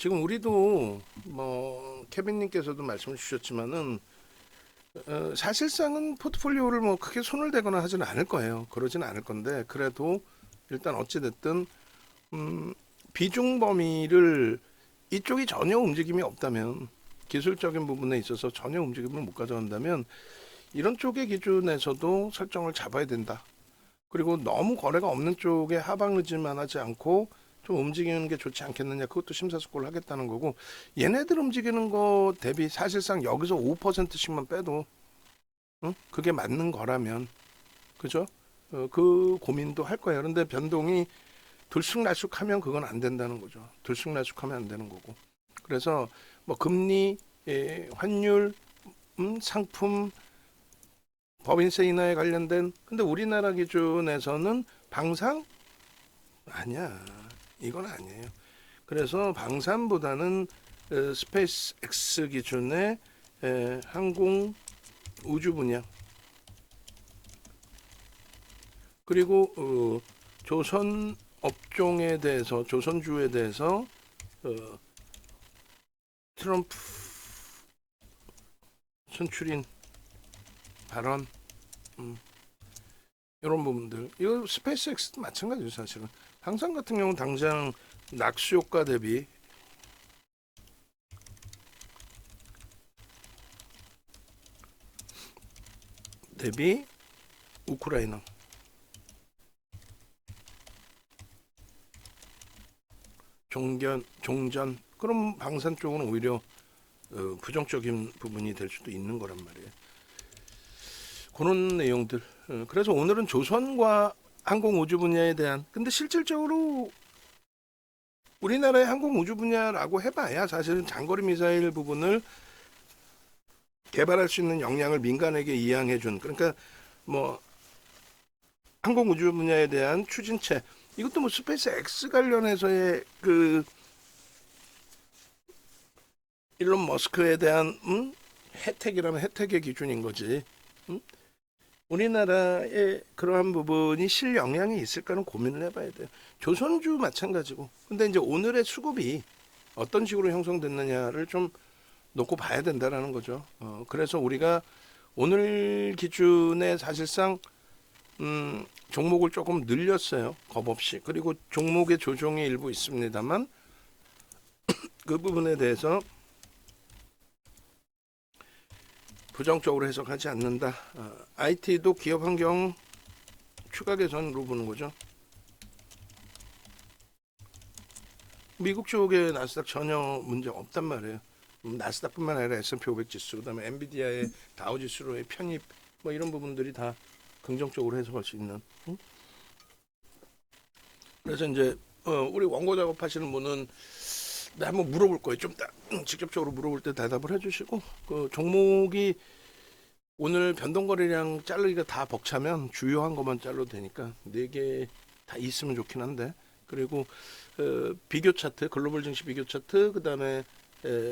지금 우리도 뭐 케빈님께서도 말씀을 주셨지만은 사실상은 포트폴리오를 뭐 크게 손을 대거나 하지는 않을 거예요. 그러지는 않을 건데 그래도 일단 어찌 됐든 비중 범위를 이쪽이 전혀 움직임이 없다면 기술적인 부분에 있어서 전혀 움직임을 못 가져간다면 이런 쪽의 기준에서도 설정을 잡아야 된다. 그리고 너무 거래가 없는 쪽에 하방 의지만 하지 않고 좀 움직이는 게 좋지 않겠느냐. 그것도 심사숙고를 하겠다는 거고, 얘네들 움직이는 거 대비 사실상 여기서 5%씩만 빼도 그게 맞는 거라면, 그죠? 그 고민도 할 거예요. 그런데 변동이 들쑥날쑥하면 그건 안 된다는 거죠. 들쑥날쑥하면 안 되는 거고. 그래서 뭐 금리, 환율, 상품, 법인세 인하에 관련된, 근데 우리나라 기준에서는 방산 아니야. 이건 아니에요. 그래서 방산보다는 스페이스 X 기준의 항공 우주 분야, 그리고 조선 업종에 대해서, 조선주에 대해서 트럼프 선출인 발언, 이런 부분들. 이거 스페이스 X도 마찬가지죠. 사실은 방산 같은 경우는 당장 낙수 효과 대비 우크라이나, 종전, 그럼 방산 쪽은 오히려 부정적인 부분이 될 수도 있는 거란 말이에요. 그런 내용들. 그래서 오늘은 조선과 항공 우주 분야에 대한, 근데 실질적으로 우리나라의 항공 우주 분야라고 해봐야 사실은 장거리 미사일 부분을 개발할 수 있는 역량을 민간에게 이양해준, 그러니까 뭐 항공 우주 분야에 대한 추진체, 이것도 뭐 스페이스 X 관련해서의 그 일론 머스크에 대한 혜택이라면 혜택의 기준인 거지. 우리나라에 그러한 부분이 실영향이 있을까는 고민을 해봐야 돼요. 조선주 마찬가지고. 근데 이제 오늘의 수급이 어떤 식으로 형성됐느냐를 좀 놓고 봐야 된다라는 거죠. 그래서 우리가 오늘 기준에 사실상 종목을 조금 늘렸어요. 겁 없이. 그리고 종목의 조정이 일부 있습니다만 그 부분에 대해서 부정적으로 해석하지 않는다. IT도 기업 환경 추가 개선으로 보는 거죠. 미국 쪽에 나스닥 전혀 문제 없단 말이에요. 나스닥뿐만 아니라 S&P 500 지수, 그다음에 엔비디아의 다우 지수로의 편입, 뭐 이런 부분들이 다 긍정적으로 해석할 수 있는. 그래서 이제 우리 원고 작업하시는 분은 나 한번 물어볼 거예요. 좀 직접적으로 물어볼 때 대답을 해주시고, 그 종목이 오늘 변동거래량 자르기가 다 벅차면 주요한 것만 잘라도 되니까 4개 다 있으면 좋긴 한데, 그리고 비교 차트, 글로벌 증시 비교 차트, 그 다음에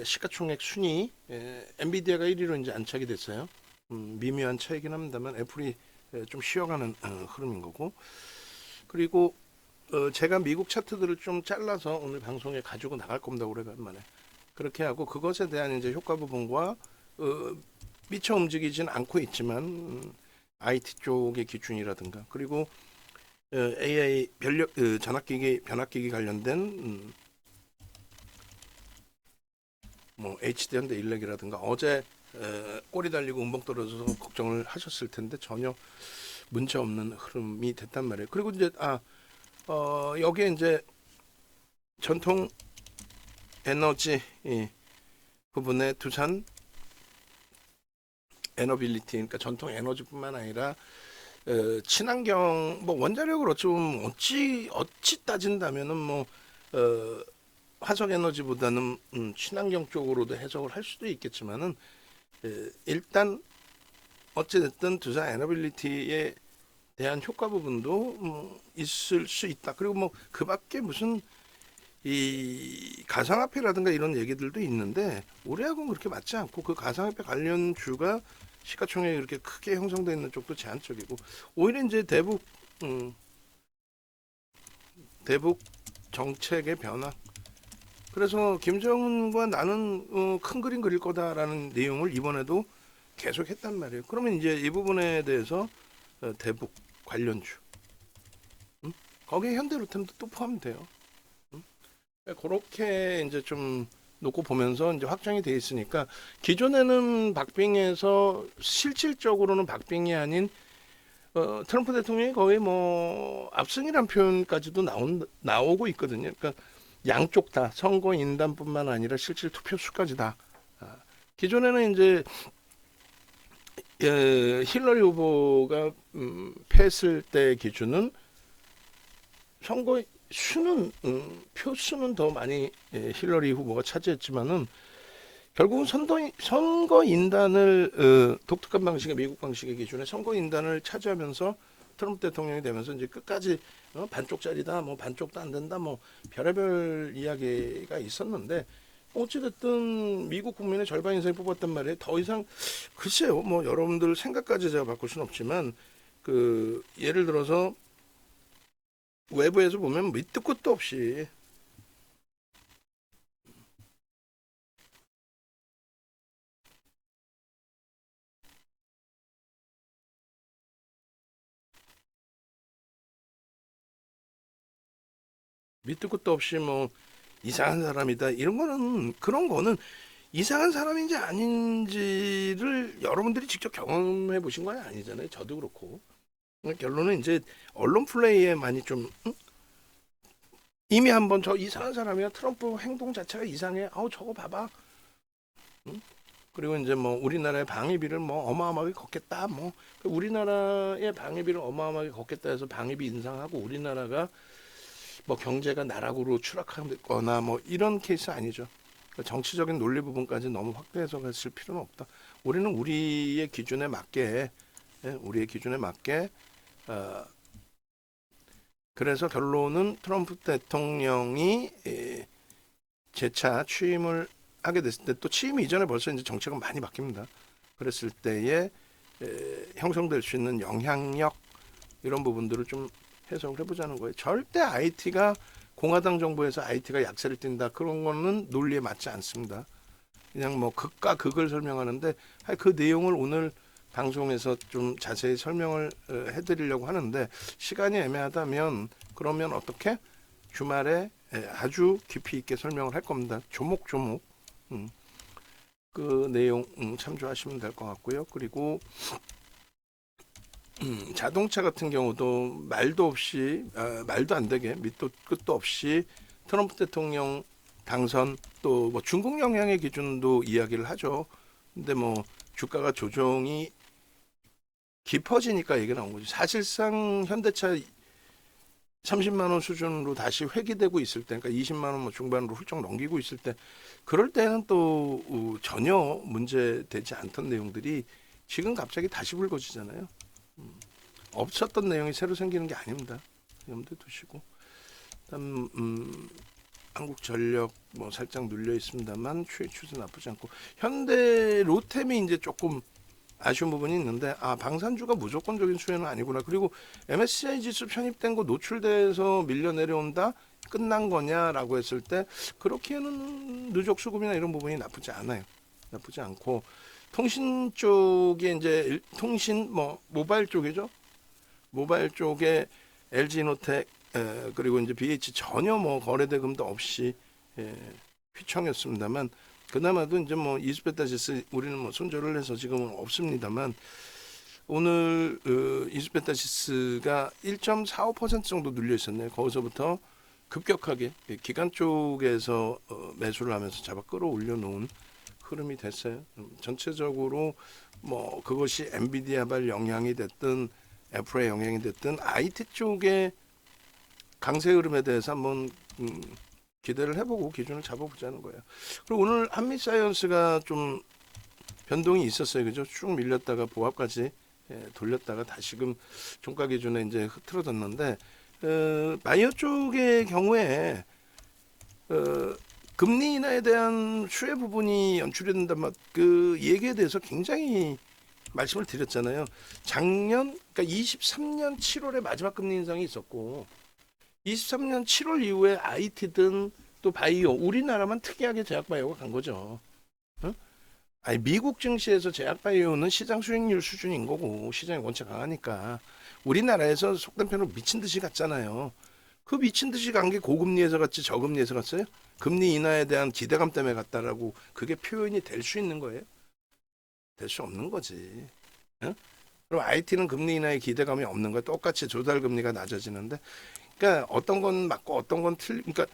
시가총액 순위, 엔비디아가 1위로 이제 안착이 됐어요. 미묘한 차이긴 합니다만 애플이 좀 쉬어가는 흐름인 거고, 그리고 제가 미국 차트들을 좀 잘라서 오늘 방송에 가지고 나갈 겁니다. 오래간만에. 그렇게 하고 그것에 대한 이제 효과 부분과 미처 움직이진 않고 있지만 IT 쪽의 기준이라든가, 그리고 AI 전압기기 변압기기 관련된 뭐 HD 현대 일렉이라든가 어제 꼬리 달리고 음봉 떨어져서 걱정을 하셨을 텐데 전혀 문제 없는 흐름이 됐단 말이에요. 그리고 이제 여기에 이제 전통 에너지 부분에 두산 에너빌리티, 그러니까 전통 에너지뿐만 아니라 친환경, 뭐 원자력을 어찌 따진다면은 뭐 화석 에너지보다는 친환경 쪽으로도 해석을 할 수도 있겠지만은 일단 어찌됐든 두산 에너빌리티에 대한 효과 부분도 있을 수 있다. 그리고 뭐 그밖에 무슨 이 가상화폐라든가 이런 얘기들도 있는데 우리하고는 그렇게 맞지 않고, 그 가상화폐 관련 주가 시가총액이 그렇게 크게 형성되어 있는 쪽도 제한적이고, 오히려 이제 대북 정책의 변화, 그래서 김정은과 나는 큰 그림 그릴 거다라는 내용을 이번에도 계속 했단 말이에요. 그러면 이제 이 부분에 대해서 대북 관련주, 거기에 현대로템도 또 포함돼요. 그렇게 이제 좀 놓고 보면서 이제 확정이 돼 있으니까 기존에는 박빙에서 실질적으로는 박빙이 아닌 트럼프 대통령이 거의 뭐 압승이란 표현까지도 나오고 있거든요. 그러니까 양쪽 다 선거 인단뿐만 아니라 실질 투표 수까지 다. 기존에는 이제 힐러리 후보가 패했을 때 기준은 선거 수는 표수는 더 많이 힐러리 후보가 차지했지만은 결국은 선거 인단을 독특한 방식의 미국 방식의 기준에 선거 인단을 차지하면서 트럼프 대통령이 되면서 이제 끝까지 반쪽짜리다 뭐 반쪽도 안 된다 뭐 별의별 이야기가 있었는데 어찌됐든 미국 국민의 절반 이상이 뽑았단 말이에요. 더 이상 글쎄요 뭐 여러분들 생각까지 제가 바꿀 수는 없지만 그 예를 들어서 외부에서 보면 밑도 끝도 없이 밑도 끝도 없이 뭐 이상한 사람이다 이런 거는 그런 거는 이상한 사람인지 아닌지를 여러분들이 직접 경험해 보신 건 아니잖아요. 저도 그렇고 결론은 이제 언론 플레이에 많이 좀 이미 한번 저 이상한 사람이야 트럼프 행동 자체가 이상해 아우 저거 봐봐 응? 그리고 이제 뭐 우리나라의 방위비를 뭐 어마어마하게 걷겠다 뭐 우리나라의 방위비를 어마어마하게 걷겠다 해서 방위비 인상하고 우리나라가 뭐 경제가 나락으로 추락하거나 뭐 이런 케이스 아니죠. 그러니까 정치적인 논리 부분까지 너무 확대해서 갔을 필요는 없다. 우리는 우리의 기준에 맞게 우리의 기준에 맞게 어, 그래서 결론은 트럼프 대통령이 재차 취임을 하게 됐을 때 또 취임 이전에 벌써 이제 정책은 많이 바뀝니다. 그랬을 때에 형성될 수 있는 영향력 이런 부분들을 좀 해석을 해보자는 거예요. 절대 IT가 공화당 정부에서 IT가 약세를 띈다 그런 거는 논리에 맞지 않습니다. 그냥 뭐 극과 극을 설명하는데 그 내용을 오늘 방송에서 좀 자세히 설명을 해드리려고 하는데 시간이 애매하다면 그러면 어떻게 주말에 아주 깊이 있게 설명을 할 겁니다. 조목조목 그 내용 참조하시면 될 것 같고요. 그리고 자동차 같은 경우도 말도 없이 말도 안 되게 밑도 끝도 없이 트럼프 대통령 당선 또 뭐 중국 영향의 기준도 이야기를 하죠. 근데 뭐 주가가 조정이 깊어지니까 얘기가 나온 거죠. 사실상 현대차 30만 원 수준으로 다시 회귀되고 있을 때, 그러니까 20만 원 뭐 중반으로 훌쩍 넘기고 있을 때, 그럴 때는 또 전혀 문제되지 않던 내용들이 지금 갑자기 다시 불거지잖아요. 없었던 내용이 새로 생기는 게 아닙니다. 염두에 두시고. 다음 한국전력 뭐 살짝 눌려 있습니다만 추세 나쁘지 않고 현대 로템이 이제 조금 아쉬운 부분이 있는데 방산주가 무조건적인 수혜는 아니구나. 그리고 MSCI 지수 편입된 거 노출돼서 밀려 내려온다 끝난 거냐라고 했을 때 그렇게는 누적 수급이나 이런 부분이 나쁘지 않아요. 나쁘지 않고 통신 쪽에 이제 통신 뭐 모바일 쪽이죠. 모바일 쪽에 LG노텍 그리고 이제 BH 전혀 뭐 거래 대금도 없이 휘청였습니다만 그나마도 이제 뭐 이수베타시스 우리는 뭐 손절을 해서 지금은 없습니다만 오늘 이수베타시스가 1.45% 정도 눌려 있었네요. 거기서부터 급격하게 기관 쪽에서 매수를 하면서 잡아 끌어올려 놓은 흐름이 됐어요. 전체적으로 뭐 그것이 엔비디아발 영향이 됐든 애플의 영향이 됐든 IT 쪽의 강세 흐름에 대해서 한번 기대를 해보고 기준을 잡아보자는 거예요. 그리고 오늘 한미사이언스가 좀 변동이 있었어요. 그죠? 쭉 밀렸다가 보합까지 돌렸다가 다시금 종가 기준에 이제 흐트러졌는데 바이오 쪽의 경우에 금리 인하에 대한 수혜 부분이 연출이 된다면 그 얘기에 대해서 굉장히 말씀을 드렸잖아요. 작년 그러니까 23년 7월에 마지막 금리 인상이 있었고 23년 7월 이후에 IT든 또 바이오, 우리나라만 특이하게 제약 바이오가 간 거죠. 응? 아니 미국 증시에서 제약 바이오는 시장 수익률 수준인 거고 시장이 원체 강하니까 우리나라에서 속된 표현으로 미친 듯이 갔잖아요. 그 미친 듯이 간 게 고금리에서 갔지 저금리에서 갔어요? 금리 인하에 대한 기대감 때문에 갔다라고 그게 표현이 될 수 있는 거예요? 될 수 없는 거지. 응? 그럼 IT는 금리 인하에 기대감이 없는 거야. 똑같이 조달 금리가 낮아지는데, 그러니까 어떤 건 맞고 어떤 건 그러니까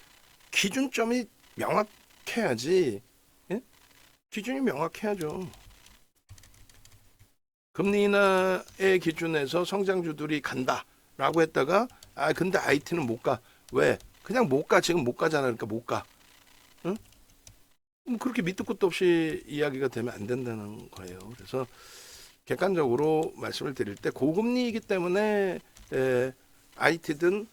기준점이 명확해야지. 예? 기준이 명확해야죠. 금리 인하의 기준에서 성장주들이 간다라고 했다가 아 근데 IT는 못 가. 왜? 그냥 못 가. 지금 못 가잖아. 그러니까 못 가. 응? 그렇게 밑도 끝도 없이 이야기가 되면 안 된다는 거예요. 그래서 객관적으로 말씀을 드릴 때 고금리이기 때문에 IT든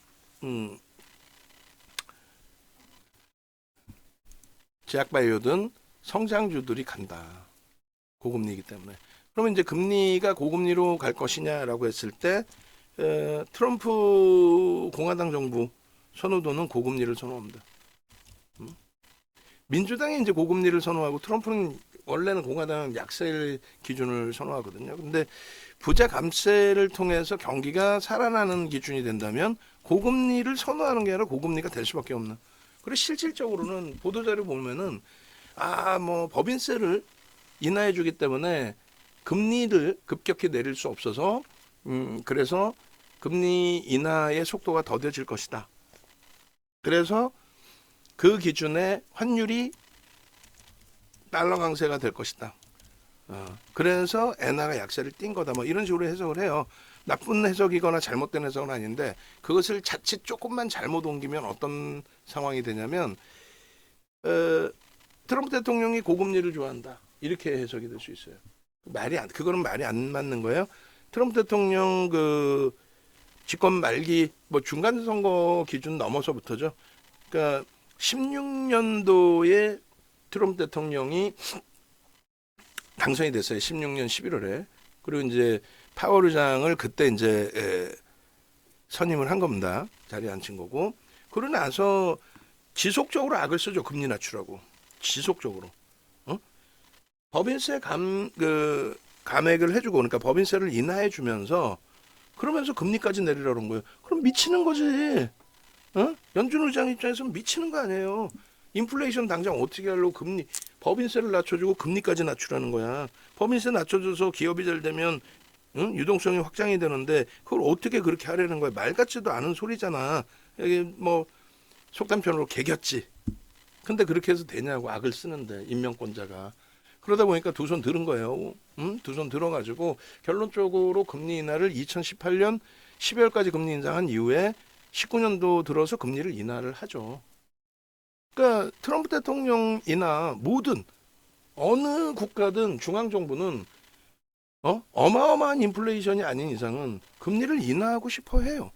제약바이오든 성장주들이 간다. 고금리이기 때문에. 그러면 이제 금리가 고금리로 갈 것이냐라고 했을 때 트럼프 공화당 정부 선호도는 고금리를 선호합니다. 민주당이 이제 고금리를 선호하고 트럼프는 원래는 공화당 약세 기준을 선호하거든요. 근데 부자 감세를 통해서 경기가 살아나는 기준이 된다면 고금리를 선호하는 게 아니라 고금리가 될 수밖에 없는. 그리고 실질적으로는 보도자료 보면은 뭐 법인세를 인하해 주기 때문에 금리를 급격히 내릴 수 없어서 그래서 금리 인하의 속도가 더뎌질 것이다. 그래서 그 기준에 환율이 달러 강세가 될 것이다. 그래서 엔화가 약세를 띈 거다. 뭐 이런 식으로 해석을 해요. 나쁜 해석이거나 잘못된 해석은 아닌데 그것을 자칫 조금만 잘못 옮기면 어떤 상황이 되냐면 트럼프 대통령이 고금리를 좋아한다. 이렇게 해석이 될 수 있어요. 그거는 말이 안 맞는 거예요. 트럼프 대통령 그 집권 말기 뭐 중간 선거 기준 넘어서부터죠. 그러니까 16년도에 트럼프 대통령이 당선이 됐어요. 16년 11월에. 그리고 이제 파월 의장을 그때 이제 선임을 한 겁니다. 자리에 앉힌 거고. 그러고 나서 지속적으로 악을 쓰죠. 금리 낮추라고. 지속적으로. 법인세 감액을 해주고 그러니까 법인세를 인하해 주면서 그러면서 금리까지 내리라는 거예요. 그럼 미치는 거지. 연준 의장 입장에서는 미치는 거 아니에요. 인플레이션 당장 어떻게 하려고 법인세를 낮춰주고 금리까지 낮추라는 거야. 법인세 낮춰줘서 기업이 잘 되면 유동성이 확장이 되는데 그걸 어떻게 그렇게 하려는 거야. 말 같지도 않은 소리잖아. 여기 뭐 속단 편으로 개겼지. 근데 그렇게 해서 되냐고 악을 쓰는데 인명권자가. 그러다 보니까 두 손 들은 거예요. 두 손 들어가지고 결론적으로 금리 인하를 2018년 12월까지 금리 인상한 이후에 19년도 들어서 금리를 인하를 하죠. 그러니까 트럼프 대통령이나 모든 어느 국가든 중앙정부는 어마어마한 인플레이션이 아닌 이상은 금리를 인하하고 싶어 해요.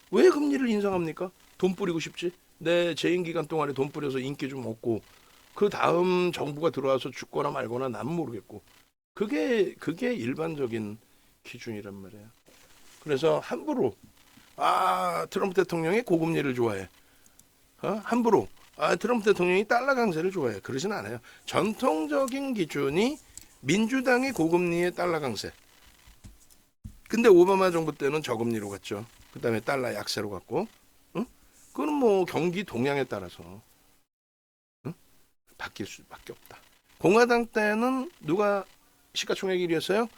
왜 금리를 인상합니까? 돈 뿌리고 싶지. 내 재임 기간 동안에 돈 뿌려서 인기 좀 얻고 그 다음 정부가 들어와서 죽거나 말거나 난 모르겠고 그게 일반적인 기준이란 말이에요. 그래서 함부로 트럼프 대통령이 고금리를 좋아해. 함부로 트럼프 대통령이 달러 강세를 좋아해. 그러진 않아요. 전통적인 기준이 민주당이 고금리의 달러 강세. 근데 오바마 정부 때는 저금리로 갔죠. 그다음에 달러 약세로 갔고. 그건 뭐 경기 동향에 따라서 바뀔 수밖에 없다. 공화당 때는 누가 시가총액 1위였어요?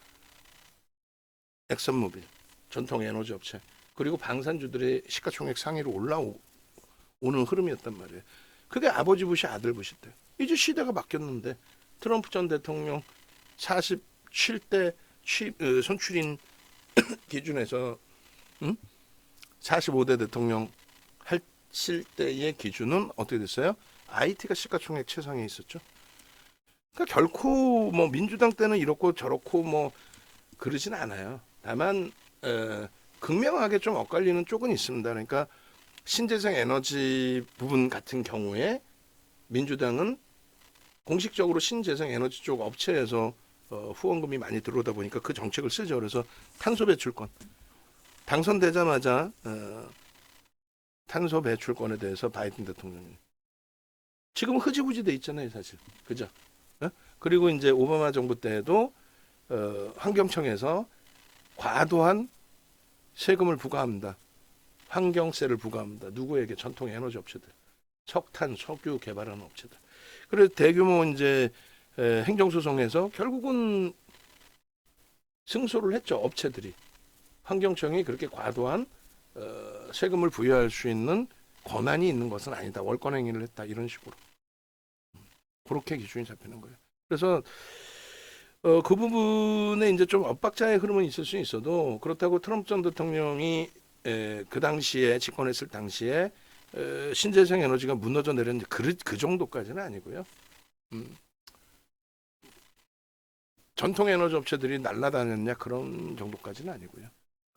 엑선모빌, 전통 에너지 업체. 그리고 방산주들의 시가총액 상위로 올라오는 흐름이었단 말이에요. 그게 아버지 부시 아들 부시 때. 이제 시대가 바뀌었는데 트럼프 전 대통령 47대 선출인 기준에서 45대 대통령 하실 때의 기준은 어떻게 됐어요? IT가 시가총액 최상에 있었죠. 그러니까 결코 뭐 민주당 때는 이렇고 저렇고 뭐 그러진 않아요. 다만 극명하게 좀 엇갈리는 쪽은 있습니다. 그러니까 신재생 에너지 부분 같은 경우에 민주당은 공식적으로 신재생 에너지 쪽 업체에서 후원금이 많이 들어오다 보니까 그 정책을 쓰죠. 그래서 탄소 배출권 당선되자마자 탄소 배출권에 대해서 바이든 대통령이 지금 흐지부지 돼 있잖아요, 사실. 그죠? 어? 그리고 이제 오바마 정부 때에도 환경청에서 과도한 세금을 부과합니다. 환경세를 부과합니다. 누구에게? 전통 에너지 업체들, 석탄, 석유 개발하는 업체들. 그래서 대규모 이제 행정소송에서 결국은 승소를 했죠. 업체들이. 환경청이 그렇게 과도한 세금을 부여할 수 있는 권한이 있는 것은 아니다. 월권 행위를 했다. 이런 식으로. 그렇게 기준이 잡히는 거예요. 그래서 그 부분에 이제 좀 엇박자의 흐름은 있을 수 있어도 그렇다고 트럼프 전 대통령이 그 당시에 집권했을 당시에 신재생 에너지가 무너져 내렸는데 그 정도까지는 아니고요. 전통 에너지 업체들이 날라다녔냐 그런 정도까지는 아니고요.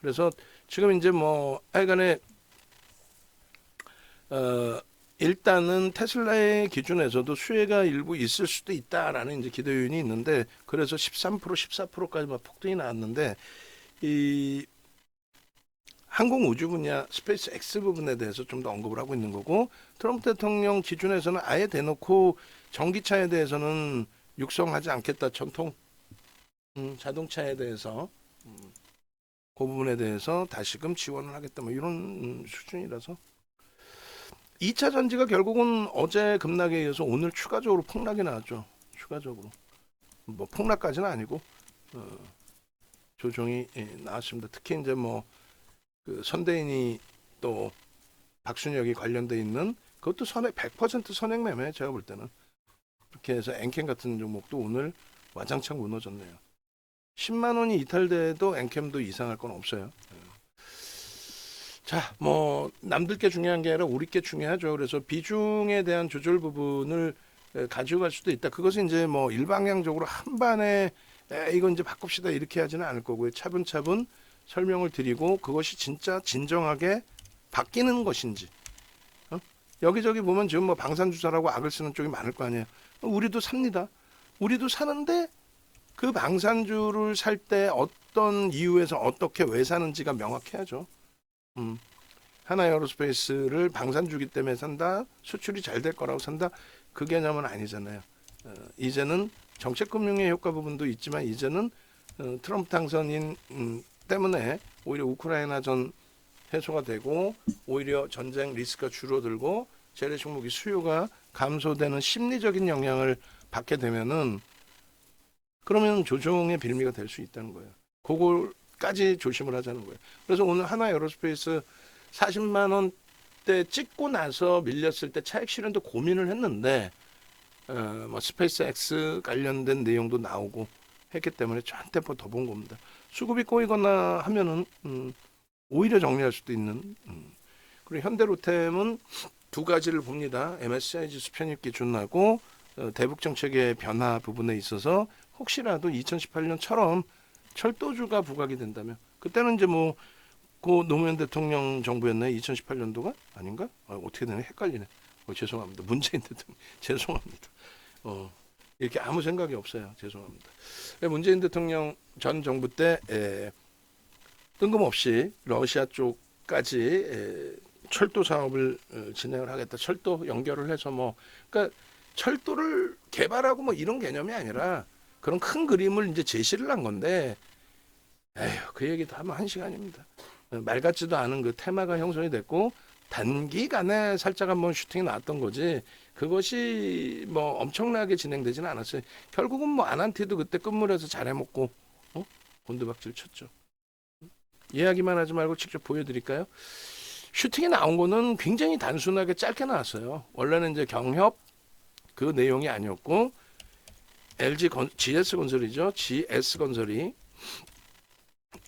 그래서 지금 이제 뭐 하여간에 일단은 테슬라의 기준에서도 수혜가 일부 있을 수도 있다라는 이제 기대 요인이 있는데 그래서 13% 14%까지 막 폭등이 나왔는데 이 항공 우주 분야 스페이스 X 부분에 대해서 좀 더 언급을 하고 있는 거고 트럼프 대통령 기준에서는 아예 대놓고 전기차에 대해서는 육성하지 않겠다. 전통 자동차에 대해서 그 부분에 대해서 다시금 지원을 하겠다. 뭐 이런 수준이라서 2차 전지가 결국은 어제 급락에 의해서 오늘 추가적으로 폭락이 나왔죠. 추가적으로 뭐 폭락까지는 아니고 조정이 나왔습니다. 특히 이제 뭐 그 선대인이 또 박순혁이 관련돼 있는 그것도 선액 100% 선액 매매 제가 볼 때는 그렇게 해서 엔캠 같은 종목도 오늘 와장창 무너졌네요. 10만 원이 이탈돼도 엔캠도 이상할 건 없어요. 자, 뭐 남들 게 중요한 게 아니라 우리 게 중요하죠. 그래서 비중에 대한 조절 부분을 가져갈 수도 있다. 그것은 이제 뭐 일방향적으로 한 반에 이건 이제 바꿉시다 이렇게 하지는 않을 거고요. 차분차분 설명을 드리고 그것이 진짜 진정하게 바뀌는 것인지. 여기저기 보면 지금 뭐 방산주사라고 악을 쓰는 쪽이 많을 거 아니에요. 우리도 삽니다. 우리도 사는데 그 방산주를 살 때 어떤 이유에서 어떻게 왜 사는지가 명확해야죠. 하나에어로스페이스를 방산주기 때문에 산다, 수출이 잘 될 거라고 산다, 그 개념은 아니잖아요. 이제는 정책금융의 효과 부분도 있지만 이제는 트럼프 당선인 때문에 오히려 우크라이나전 해소가 되고 오히려 전쟁 리스크가 줄어들고 재래식 무기 수요가 감소되는 심리적인 영향을 받게 되면은 그러면 조정의 빌미가 될 수 있다는 거예요. 그걸까지 조심을 하자는 거예요. 그래서 오늘 하나에어로스페이스 40만 원대 찍고 나서 밀렸을 때 차익 실현도 고민을 했는데 뭐 스페이스 X 관련된 내용도 나오고 했기 때문에 한 템포 더 본 겁니다. 수급이 꼬이거나 하면은 오히려 정리할 수도 있는. 그리고 현대로템은 두 가지를 봅니다. MSCI 지수 편입 기준하고 대북 정책의 변화 부분에 있어서 혹시라도 2018년처럼 철도주가 부각이 된다면 그때는 이제 뭐 그 노무현 대통령 정부였나요? 2018년도가 아닌가? 어떻게 되나 헷갈리네. 죄송합니다. 문재인 대통령 죄송합니다. 이렇게 아무 생각이 없어요. 죄송합니다. 문재인 대통령 전 정부 때 뜬금없이 러시아 쪽까지 철도 사업을 진행을 하겠다. 철도 연결을 해서 뭐 그러니까 철도를 개발하고 뭐 이런 개념이 아니라 그런 큰 그림을 이제 제시를 한 건데 에휴 그 얘기도 하면 한 시간입니다. 말 같지도 않은 그 테마가 형성이 됐고 단기간에 살짝 한번 슈팅이 나왔던 거지 그것이 뭐 엄청나게 진행되지는 않았어요. 결국은 뭐 아난티도 그때 끝물에서 잘해먹고 곤두박질 쳤죠. 이야기만 하지 말고 직접 보여드릴까요? 슈팅이 나온 거는 굉장히 단순하게 짧게 나왔어요. 원래는 이제 경협 그 내용이 아니었고 GS건설이죠. GS건설이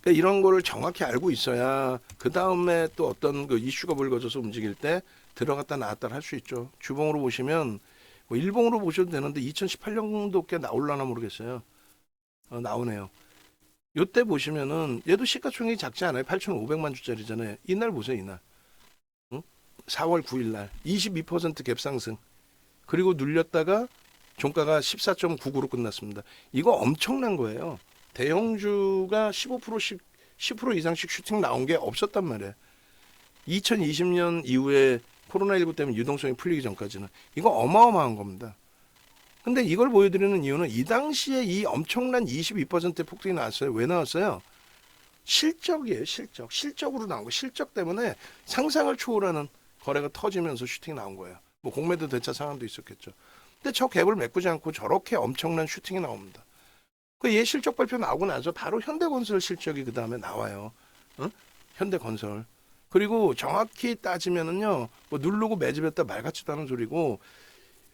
그러니까 이런 거를 정확히 알고 있어야 그 다음에 또 어떤 그 이슈가 불거져서 움직일 때 들어갔다 나왔다 할 수 있죠. 주봉으로 보시면 뭐 일봉으로 보셔도 되는데 2018년도 꽤 나올라나 모르겠어요. 나오네요. 요때 보시면은 얘도 시가총액이 작지 않아요. 8,500만 주짜리잖아요. 이날 보세요. 이날 4월 9일 날 22% 갭상승 그리고 눌렸다가 종가가 14.99로 끝났습니다. 이거 엄청난 거예요. 대형주가 10% 이상씩 슈팅 나온 게 없었단 말이에요. 2020년 이후에 코로나19 때문에 유동성이 풀리기 전까지는. 이거 어마어마한 겁니다. 근데 이걸 보여드리는 이유는 이 당시에 이 엄청난 22%의 폭등이 나왔어요. 왜 나왔어요? 실적이에요. 실적으로 나온 거. 실적 때문에 상상을 초월하는 거래가 터지면서 슈팅이 나온 거예요. 뭐 공매도 대차 상황도 있었겠죠. 근데 저 갭을 메꾸지 않고 저렇게 엄청난 슈팅이 나옵니다. 그 얘 실적 발표 나오고 나서 바로 현대건설 실적이 그 다음에 나와요. 어? 현대건설. 그리고 정확히 따지면은요, 뭐 누르고 매집했다 말 같지도 않은 소리고,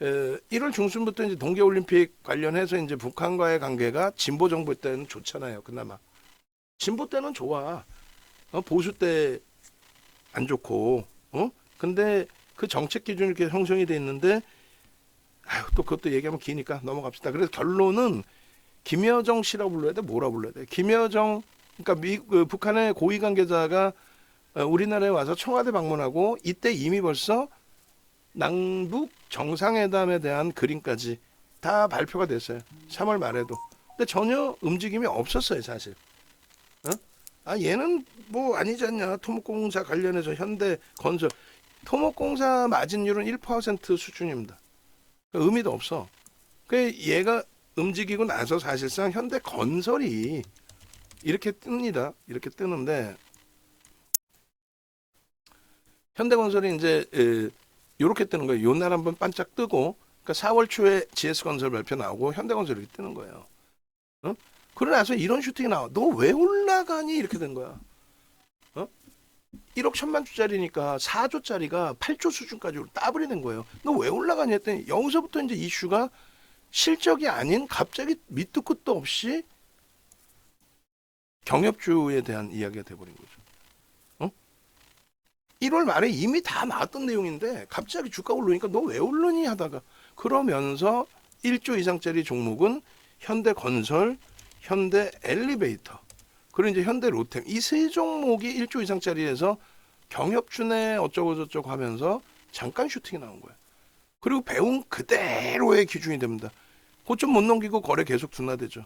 1월 중순부터 이제 동계올림픽 관련해서 이제 북한과의 관계가 진보 정부 때는 좋잖아요. 그나마 진보 때는 좋아. 보수 때 안 좋고. 근데 그 정책 기준이 이렇게 형성이 돼 있는데, 아유, 또 그것도 얘기하면 기니까 넘어갑시다. 그래서 결론은 김여정 씨라고 불러야 돼? 뭐라 불러야 돼? 김여정, 그러니까 그 북한의 고위 관계자가 우리나라에 와서 청와대 방문하고 이때 이미 벌써 남북 정상회담에 대한 그림까지 다 발표가 됐어요. 3월 말에도. 근데 전혀 움직임이 없었어요, 사실. 얘는 뭐 아니지 않냐. 토목공사 관련해서 현대건설. 토목공사 마진율은 1% 수준입니다. 의미도 없어. 그 얘가 움직이고 나서 사실상 현대건설이 이렇게 뜹니다. 이렇게 뜨는데 현대건설이 이제 이렇게 뜨는 거예요. 요 날 한번 반짝 뜨고, 그러니까 4월 초에 GS건설 발표 나오고 현대건설이 이렇게 뜨는 거예요. 그러고 나서 이런 슈팅이 나와. 너 왜 올라가니? 이렇게 된 거야. 1억 1천만 주짜리니까 4조짜리가 8조 수준까지 따블이 된 거예요. 너 왜 올라가니 했더니 여기서부터 이제 이슈가 실적이 아닌 갑자기 밑도 끝도 없이 경협주에 대한 이야기가 돼버린 거죠. 1월 말에 이미 다 나왔던 내용인데 갑자기 주가 오르니까 너 왜 오르니 하다가, 그러면서 1조 이상짜리 종목은 현대건설, 현대엘리베이터, 그리고 이제 현대로템, 이 세 종목이 1조 이상짜리에서 경협주네 어쩌고 저쩌고 하면서 잠깐 슈팅이 나온 거예요. 그리고 배운 그대로의 기준이 됩니다. 고점 못 넘기고 거래 계속 둔화되죠.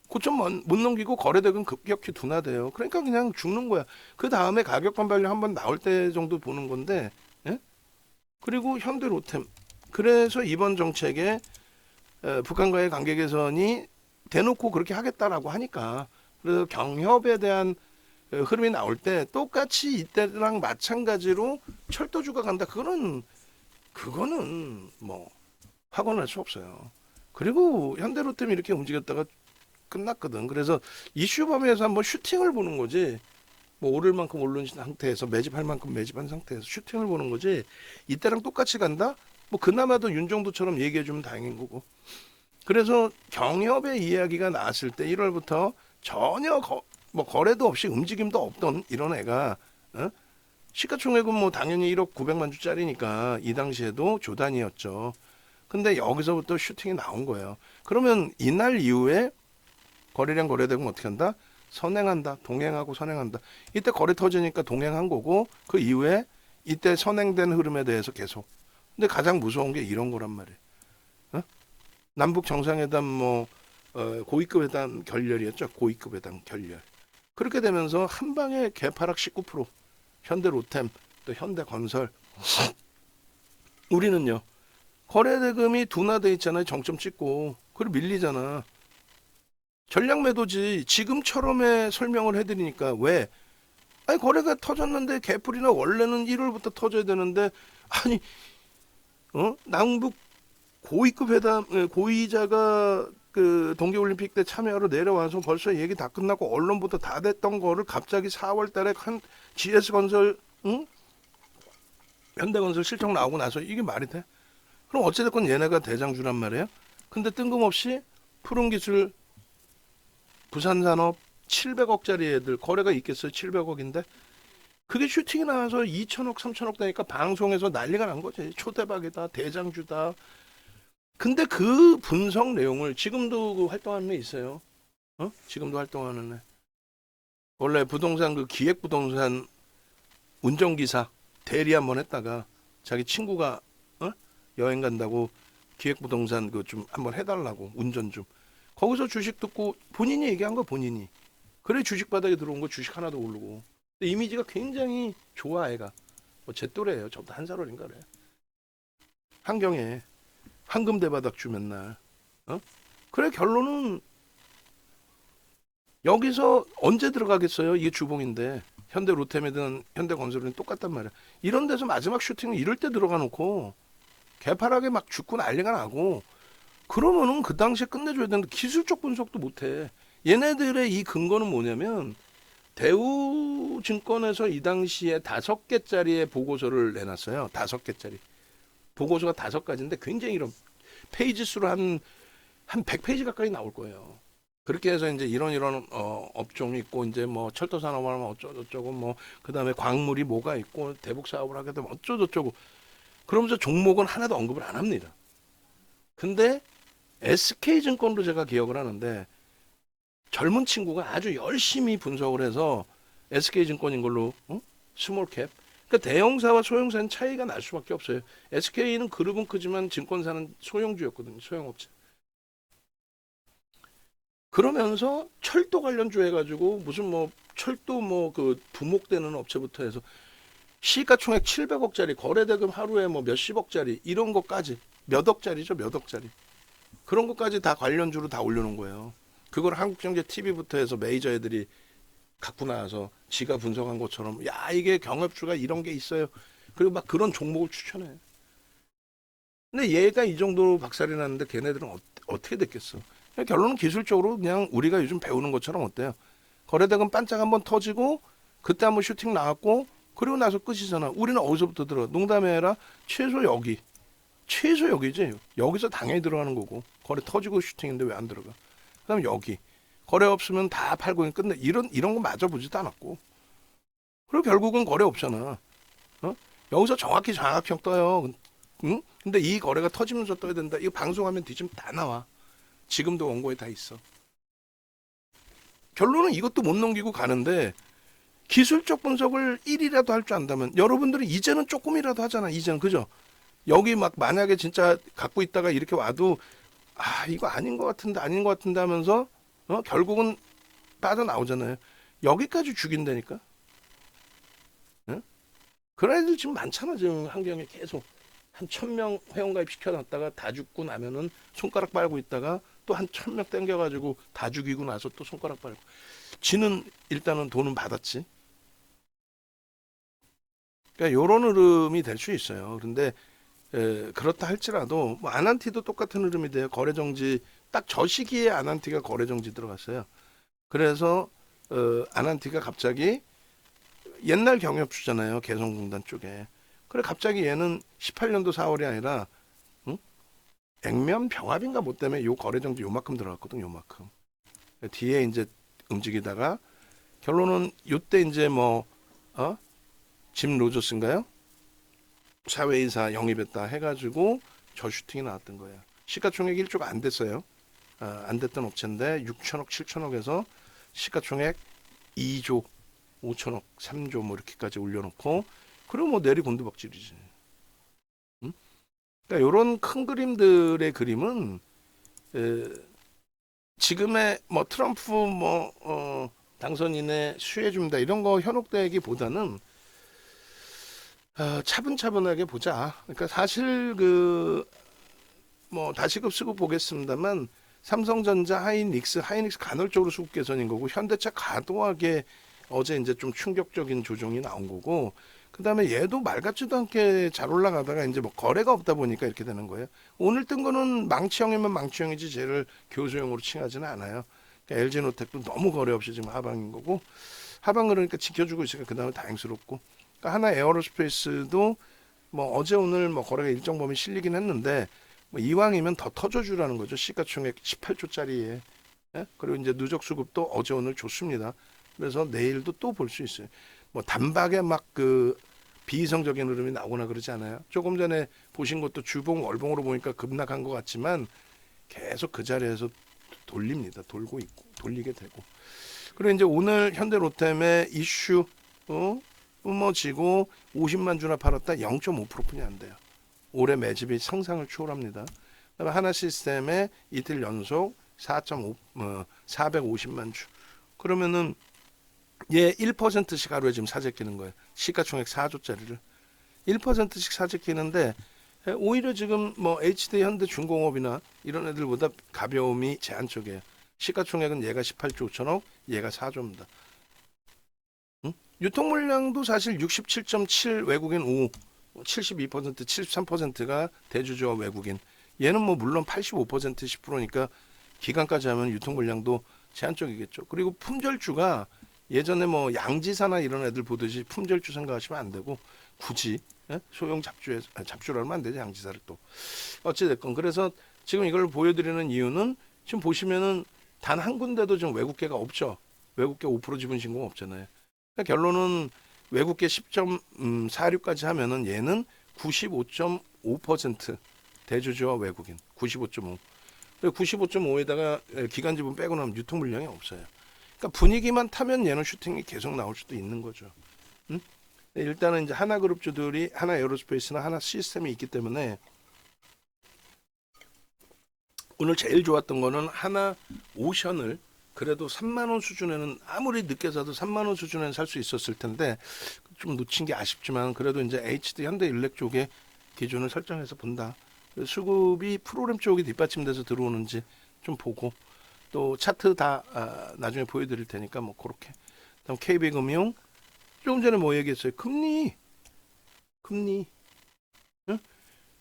고점 못 넘기고 거래대금 급격히 둔화돼요. 그러니까 그냥 죽는 거야. 그 다음에 가격 반발력 한번 나올 때 정도 보는 건데, 예? 그리고 현대로템. 그래서 이번 정책에 북한과의 관계 개선이 대놓고 그렇게 하겠다라고 하니까, 그래서 경협에 대한 흐름이 나올 때 똑같이 이때랑 마찬가지로 철도주가 간다. 그거는 뭐 확언할 수 없어요. 그리고 현대로템이 이렇게 움직였다가 끝났거든. 그래서 이슈 범위에서 한번 슈팅을 보는 거지. 뭐 오를 만큼 오른 상태에서 매집할 만큼 매집한 상태에서 슈팅을 보는 거지. 이때랑 똑같이 간다? 뭐 그나마도 윤 정도처럼 얘기해 주면 다행인 거고. 그래서 경협의 이야기가 나왔을 때 1월부터 전혀 뭐 거래도 없이 움직임도 없던 이런 애가 시가총액은 뭐 당연히 1억 900만 주짜리니까 이 당시에도 조단이었죠. 근데 여기서부터 슈팅이 나온 거예요. 그러면 이날 이후에 거래량 거래대금 어떻게 한다? 선행한다. 동행하고 선행한다. 이때 거래 터지니까 동행한 거고, 그 이후에 이때 선행된 흐름에 대해서 계속. 근데 가장 무서운 게 이런 거란 말이에요. 남북 정상회담 고위급 회담 결렬이었죠. 고위급 회담 결렬. 그렇게 되면서 한 방에 개파락 19%, 현대로템, 또 현대건설. 우리는요, 거래대금이 둔화돼 있잖아요. 정점 찍고. 그리고 밀리잖아. 전략 매도지. 지금처럼의 설명을 해드리니까. 왜? 아니 거래가 터졌는데 개풀이나 원래는 1월부터 터져야 되는데, 아니 남북 고위급 회담 고위자가 그 동계올림픽 때 참여하러 내려와서 벌써 얘기 다 끝나고 언론부터 다 됐던 거를 갑자기 4월 달에 한 GS건설 현대건설 실적 나오고 나서 이게 말이 돼? 그럼 어찌됐건 얘네가 대장주란 말이에요. 근데 뜬금없이 푸른기술, 부산산업 700억짜리 애들 거래가 있겠어요? 700억인데 그게 슈팅이 나와서 2천억 3천억 되니까 방송에서 난리가 난 거지. 초대박이다, 대장주다. 근데 그 분석 내용을 지금도 그 활동하는 애 있어요. 지금도 활동하는 애. 원래 부동산 그 기획부동산 운전기사 대리 한번 했다가 자기 친구가 여행 간다고 기획부동산 그 좀 한번 해달라고 운전 좀. 거기서 주식 듣고 본인이 얘기한 거 본인이. 그래 주식 바닥에 들어온 거 주식 하나도 오르고. 근데 이미지가 굉장히 좋아 애가. 뭐 제 또래예요. 저보다 한 살 어린가 그래. 한경에 황금 대바닥 주 맨날. 어? 그래 결론은 여기서 언제 들어가겠어요? 이게 주봉인데 현대 로템이든 현대 건설이든 똑같단 말이야. 이런 데서 마지막 슈팅은 이럴 때 들어가 놓고 개파랗게 막 죽고 난리가 나고 그러면은 그 당시에 끝내줘야 되는데 기술적 분석도 못해. 얘네들의 이 근거는 뭐냐면 대우증권에서 이 당시에 5개짜리의 보고서를 내놨어요. 5개짜리. 보고서가 5가지인데 굉장히 이런 페이지 수로 한 100페이지 가까이 나올 거예요. 그렇게 해서 이제 이런 업종이 있고 이제 뭐 철도 산업을 하면 어쩌고저쩌고 뭐 그다음에 광물이 뭐가 있고 대북 사업을 하게 되면 어쩌고저쩌고 그러면서 종목은 하나도 언급을 안 합니다. 근데 SK증권도 제가 기억을 하는데 젊은 친구가 아주 열심히 분석을 해서 SK증권인 걸로 스몰캡 그러니까 대형사와 소형사는 차이가 날 수밖에 없어요. SK는 그룹은 크지만 증권사는 소형주였거든요. 소형업체. 그러면서 철도 관련주 해가지고 무슨 뭐 철도 뭐 그 부목되는 업체부터 해서 시가총액 700억짜리 거래대금 하루에 뭐 몇십억짜리 이런 것까지 몇 억짜리죠 몇 억짜리 그런 것까지 다 관련주로 다 올려놓은 거예요. 그걸 한국경제TV부터 해서 메이저 애들이 갖고 나와서 지가 분석한 것처럼 야 이게 경협주가 이런 게 있어요. 그리고 막 그런 종목을 추천해. 근데 얘가 이 정도로 박살이 났는데 걔네들은 어떻게 됐겠어? 결론은 기술적으로 그냥 우리가 요즘 배우는 것처럼 어때요? 거래대금 반짝 한번 터지고 그때 한번 슈팅 나왔고 그리고 나서 끝이잖아. 우리는 어디서부터 들어? 농담이 아니라 최소 여기. 최소 여기지. 여기서 당연히 들어가는 거고. 거래 터지고 슈팅인데 왜 안 들어가? 그다음 여기. 거래 없으면 다 팔고 끝내. 이런 거 맞아 보지도 않았고. 그리고 결국은 거래 없잖아. 어? 여기서 정확히 장악형 떠요. 응? 근데 이 거래가 터지면서 떠야 된다. 이거 방송하면 뒤지면 다 나와. 지금도 원고에 다 있어. 결론은 이것도 못 넘기고 가는데 기술적 분석을 1이라도 할 줄 안다면 여러분들은 이제는 조금이라도 하잖아. 이제는 그죠? 여기 막 만약에 진짜 갖고 있다가 이렇게 와도 아 이거 아닌 것 같은데 아닌 것 같은데 하면서 결국은 빠져나오잖아요. 여기까지 죽인다니까. 응? 그런 애들 지금 많잖아. 지금 환경에 계속 한 1,000명 회원가입 시켜놨다가 다 죽고 나면은 손가락 빨고 있다가 또 한 1,000명 땡겨가지고 다 죽이고 나서 또 손가락 빨고. 지는 일단은 돈은 받았지. 그러니까 요런 흐름이 될 수 있어요. 그런데 그렇다 할지라도 뭐 아난티도 똑같은 흐름이 돼요. 거래 정지 딱 저 시기에 아난티가 거래 정지 들어갔어요. 그래서 아난티가 갑자기 옛날 경협주잖아요. 개성공단 쪽에. 그래 갑자기 얘는 18년도 4월이 아니라 응? 액면 병합인가 뭐 때문에 요 거래 정지 요만큼 들어갔거든. 요만큼. 뒤에 이제 움직이다가 결론은 요때 이제 뭐 짐 로저스인가요? 사회이사 영입했다 해가지고 저 슈팅이 나왔던 거예요. 시가총액 1조가 안 됐어요. 안 됐던 업체인데 6천억, 7천억에서 시가총액 2조, 5천억, 3조 뭐 이렇게까지 올려놓고 그리고 뭐 내리 곤두박질이지. 응? 그러니까 이런 큰 그림들의 그림은 지금의 뭐 트럼프 뭐 당선인의 수혜줍니다 이런 거 현혹되기보다는 차분차분하게 보자. 그러니까 사실 그 뭐 다시금 쓰고 보겠습니다만 삼성전자, 하이닉스 간헐적으로 수급 개선인 거고 현대차 과도하게 어제 이제 좀 충격적인 조정이 나온 거고 그다음에 얘도 말 같지도 않게 잘 올라가다가 이제 뭐 거래가 없다 보니까 이렇게 되는 거예요. 오늘 뜬 거는 망치형이면 망치형이지 쟤를 교수형으로 칭하지는 않아요. 그러니까 LG노텍도 너무 거래 없이 지금 하방인 거고 하방 그러니까 지켜주고 있으니까 그다음에 다행스럽고 그러니까 하나 에어로스페이스도 뭐 어제 오늘 뭐 거래가 일정 범위 실리긴 했는데 뭐 이왕이면 더 터져주라는 거죠. 시가총액 18조짜리에. 예? 그리고 이제 누적 수급도 어제 오늘 좋습니다. 그래서 내일도 또 볼 수 있어요. 뭐 단박에 막 그 비이성적인 흐름이 나오거나 그러지 않아요. 조금 전에 보신 것도 주봉 월봉으로 보니까 급락한 것 같지만 계속 그 자리에서 돌립니다. 돌고 있고 돌리게 되고. 그리고 이제 오늘 현대로템의 이슈 뿜어지고 50만 주나 팔았다 0.5%뿐이 안 돼요. 올해 매집이 상상을 초월합니다. 그다음에 하나 시스템의 이틀 연속 4.5 450만 주. 그러면은 얘 1%씩 하루에 지금 사재 끼는 거예요. 시가총액 4조짜리를 1%씩 사재 끼는데 오히려 지금 뭐 HD 현대중공업이나 이런 애들보다 가벼움이 제한적이에요. 시가총액은 얘가 18조 5천억, 얘가 4조입니다. 응? 유통 물량도 사실 67.7 외국인 5, 72%, 73%가 대주주와 외국인. 얘는 뭐 물론 85% 10%니까 기간까지 하면 유통 물량도 제한적이겠죠. 그리고 품절주가 예전에 뭐 양지사나 이런 애들 보듯이 품절주 생각하시면 안 되고 굳이 소형 잡주라면 안 되죠. 양지사를 또 어찌됐건 그래서 지금 이걸 보여드리는 이유는 지금 보시면은 단 한 군데도 지금 외국계가 없죠. 외국계 5% 지분 신공 없잖아요. 그러니까 결론은 외국계 10.46까지 하면은 얘는 95.5% 대주주와 외국인 95.5. 95.5에다가 기간 지분 빼고 나면 유통 물량이 없어요. 그러니까 분위기만 타면 얘는 슈팅이 계속 나올 수도 있는 거죠. 응? 일단은 이제 하나그룹주들이 하나 에어로스페이스나 하나 시스템이 있기 때문에 오늘 제일 좋았던 거는 하나 오션을 그래도 3만 원 수준에는 아무리 늦게 사도 3만 원 수준에는 살 수 있었을 텐데 좀 놓친 게 아쉽지만 그래도 이제 HD 현대일렉 쪽에 기준을 설정해서 본다. 수급이 프로그램 쪽이 뒷받침돼서 들어오는지 좀 보고 또 차트 다 나중에 보여드릴 테니까 뭐 그렇게. 다음 KB금융 조금 전에 뭐 얘기했어요. 금리, 응?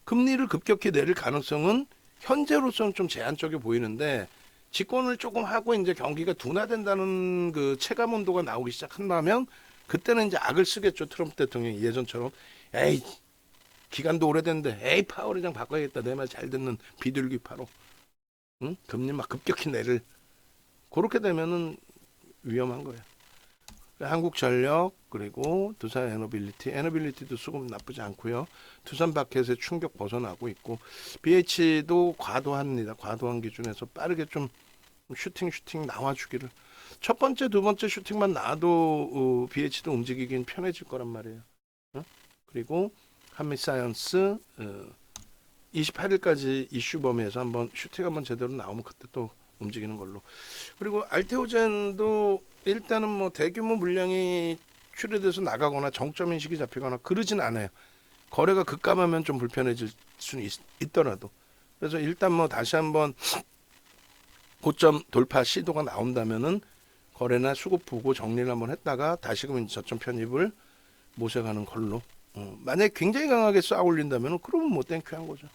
금리를 급격히 내릴 가능성은 현재로서는 좀 제한적이 보이는데 집권을 조금 하고 이제 경기가 둔화된다는 그 체감 온도가 나오기 시작한다면 그때는 이제 악을 쓰겠죠. 트럼프 대통령이 예전처럼 에이 기간도 오래됐는데 에이 파월 의장 바꿔야겠다 내 말 잘 듣는 비둘기파로 응? 금리 막 급격히 내릴 그렇게 되면은 위험한 거예요. 한국전력 그리고 두산 에너빌리티도 수급 나쁘지 않고요. 두산 바켓의 충격 벗어나고 있고 BH도 과도합니다. 과도한 기준에서 빠르게 좀 슈팅 나와주기를 첫 번째 두 번째 슈팅만 나와도 BH도 움직이긴 편해질 거란 말이에요. 그리고 한미사이언스 28일까지 이슈 범위에서 한번 슈팅 한번 제대로 나오면 그때 또 움직이는 걸로. 그리고 알테오젠도 일단은 뭐 대규모 물량이 출회돼서 나가거나 정점 인식이 잡히거나 그러진 않아요. 거래가 급감하면 좀 불편해질 수는 있더라도. 그래서 일단 뭐 다시 한번 고점 돌파 시도가 나온다면은 거래나 수급 보고 정리를 한번 했다가 다시금 저점 편입을 모셔가는 걸로. 만약에 굉장히 강하게 쌓아 올린다면 그러면 뭐 땡큐한 거죠.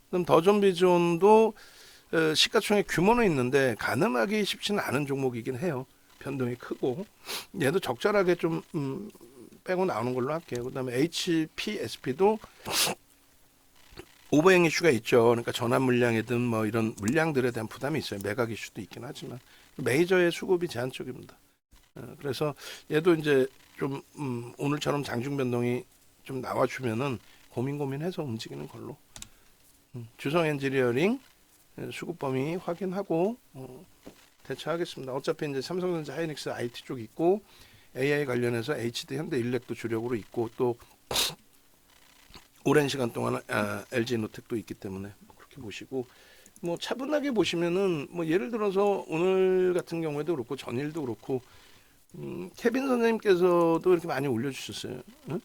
그럼 더존비존도 시가총액 규모는 있는데 가늠하기 쉽지는 않은 종목이긴 해요. 변동이 크고 얘도 적절하게 좀 빼고 나오는 걸로 할게요. 그다음에 HPSP도 오버행 이슈가 있죠. 그러니까 전환 물량이든 뭐 이런 물량들에 대한 부담이 있어요. 매각 이슈도 있긴 하지만 메이저의 수급이 제한적입니다. 그래서 얘도 이제 좀 오늘처럼 장중 변동이 좀 나와주면은 고민해서 움직이는 걸로. 주성 엔지니어링 수급 범위 확인하고 대처하겠습니다. 어차피 이제 삼성전자 하이닉스 IT 쪽 있고 AI 관련해서 HD 현대일렉도 주력으로 있고 또 오랜 시간 동안 LG노텍도 있기 때문에 그렇게 보시고 뭐 차분하게 보시면은 뭐 예를 들어서 오늘 같은 경우에도 그렇고 전일도 그렇고 케빈 선생님께서도 이렇게 많이 올려주셨어요. 응?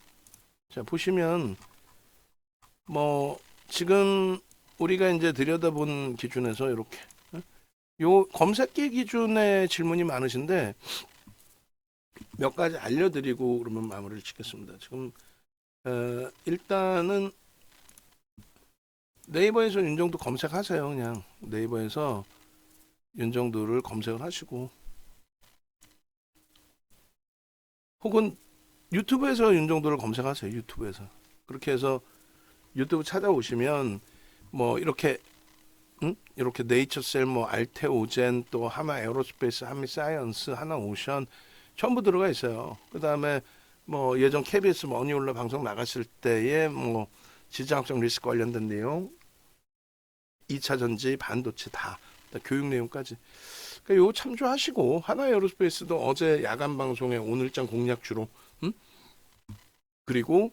자 보시면 뭐 지금 우리가 이제 들여다본 기준에서 이렇게 요 검색기 기준의 질문이 많으신데 몇 가지 알려드리고 그러면 마무리를 짓겠습니다. 지금 일단은 네이버에서 윤정도 검색하세요. 그냥 네이버에서 윤정도를 검색을 하시고 혹은 유튜브에서 윤정도를 검색하세요. 유튜브에서 그렇게 해서 유튜브 찾아오시면 뭐 이렇게 이렇게 네이처셀 뭐 알테오젠 또 하나 에어로스페이스 한미사이언스 하나오션 전부 들어가 있어요. 그다음에 뭐 예전 KBS 머니올라 방송 나갔을 때에 뭐 지정학적 리스크 관련된 내용 2차 전지 반도체 다 교육 내용까지 그러니까 요 참조하시고 하나 에어로스페이스도 어제 야간 방송에 오늘장 공략 주로 그리고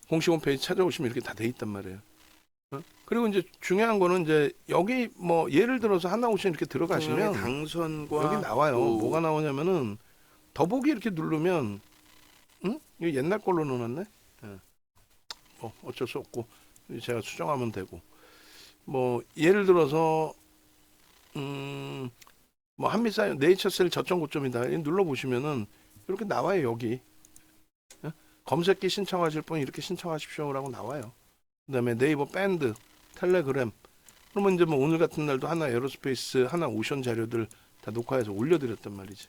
공식 홈페이지 찾아오시면 이렇게 다 돼 있단 말이에요. 그리고 이제 중요한 거는 이제 여기 뭐 예를 들어서 하나오션 이렇게 들어가시면 당선과 여기 나와요. 또 뭐가 나오냐면은 더보기 이렇게 누르면 응? 이거 옛날 걸로 넣어놨네. 예. 뭐 어쩔 수 없고 제가 수정하면 되고 뭐 예를 들어서 뭐 한미사이언 네이처셀 저점 고점이다. 이거 눌러보시면은 이렇게 나와요. 여기 예? 검색기 신청하실 분 이렇게 신청하십시오라고 나와요. 그다음에 네이버 밴드, 텔레그램. 그러면 이제 뭐 오늘 같은 날도 하나 에어로스페이스, 하나 오션 자료들 다 녹화해서 올려드렸단 말이지.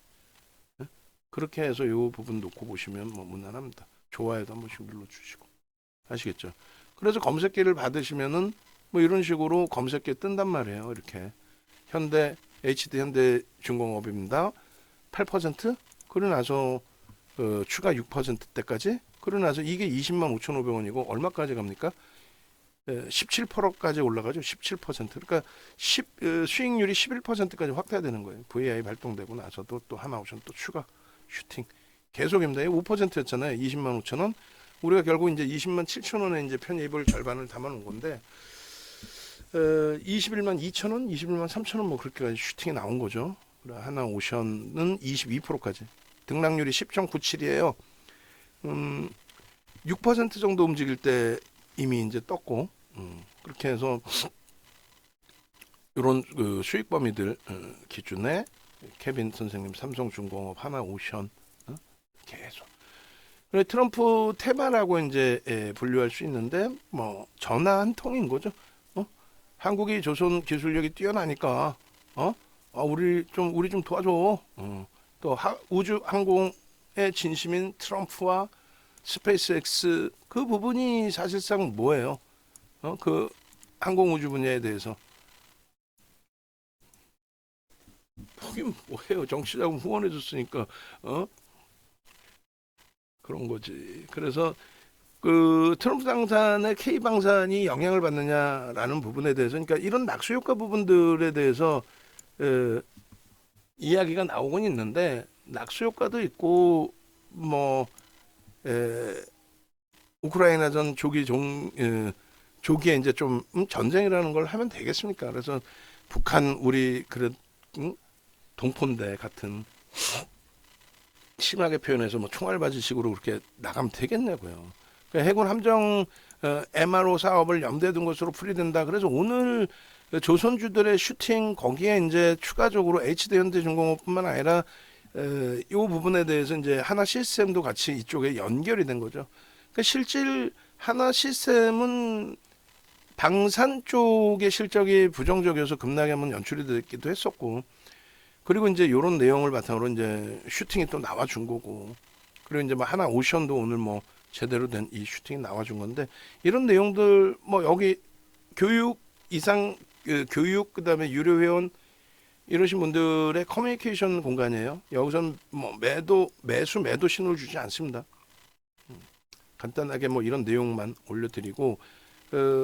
예? 그렇게 해서 요 부분 놓고 보시면 뭐 무난합니다. 좋아요도 한 번씩 눌러주시고 아시겠죠? 그래서 검색기를 받으시면은 뭐 이런 식으로 검색기에 뜬단 말이에요. 이렇게 현대 HD 현대중공업입니다. 8% 그러고 나서 추가 6%대까지 그러고 나서 이게 20만 5,500원이고 얼마까지 갑니까? 17%까지 올라가죠. 17%. 그러니까 수익률이 11%까지 확대되는 거예요. VI 발동되고 나서도 또 하나오션 또 추가 슈팅 계속입니다. 5%였잖아요. 20만 5천 원. 우리가 결국 이제 20만 7천 원에 이제 편입을 절반을 담아놓은 건데 21만 2천 원, 21만 3천 원 뭐 그렇게까지 슈팅이 나온 거죠. 하나오션은 22%까지 등락률이 10.97이에요. 6% 정도 움직일 때 이미 이제 떴고 그렇게 해서 이런 그 수익 범위들 기준에 케빈 선생님 삼성중공업 하나오션 계속 그래 트럼프 테마라고 이제 분류할 수 있는데 뭐 전화 한 통인 거죠. 한국이 조선 기술력이 뛰어나니까 우리 좀 도와줘. 또 우주 항공의 진심인 트럼프와 스페이스X 그 부분이 사실상 뭐예요? 그 항공 우주 분야에 대해서 보긴 뭐예요? 정치자금 후원해 줬으니까 그런 거지. 그래서 그 트럼프 당선의 K 방산이 영향을 받느냐라는 부분에 대해서 그러니까 이런 낙수 효과 부분들에 대해서 이야기가 나오곤 있는데 낙수 효과도 있고 뭐 우크라이나전 조기에 이제 좀 전쟁이라는 걸 하면 되겠습니까? 그래서 북한 우리 그래 동포인데 같은 심하게 표현해서 뭐 총알바지식으로 그렇게 나가면 되겠냐고요. 그러니까 해군 함정 MRO 사업을 염두에 둔 것으로 풀이된다. 그래서 오늘 조선주들의 슈팅 거기에 이제 추가적으로 HD 현대중공업뿐만 아니라 이 부분에 대해서 이제 하나 시스템도 같이 이쪽에 연결이 된 거죠. 그러니까 실질 하나 시스템은 방산 쪽의 실적이 부정적이어서 급락하면 연출이 됐기도 했었고, 그리고 이제 이런 내용을 바탕으로 이제 슈팅이 또 나와준 거고, 그리고 이제 뭐 하나 오션도 오늘 뭐 제대로 된 이 슈팅이 나와준 건데 이런 내용들 뭐 여기 교육 이상 교육 그다음에 유료 회원 이러신 분들의 커뮤니케이션 공간이에요. 여기서는 뭐 매도 신호를 주지 않습니다. 간단하게 뭐 이런 내용만 올려드리고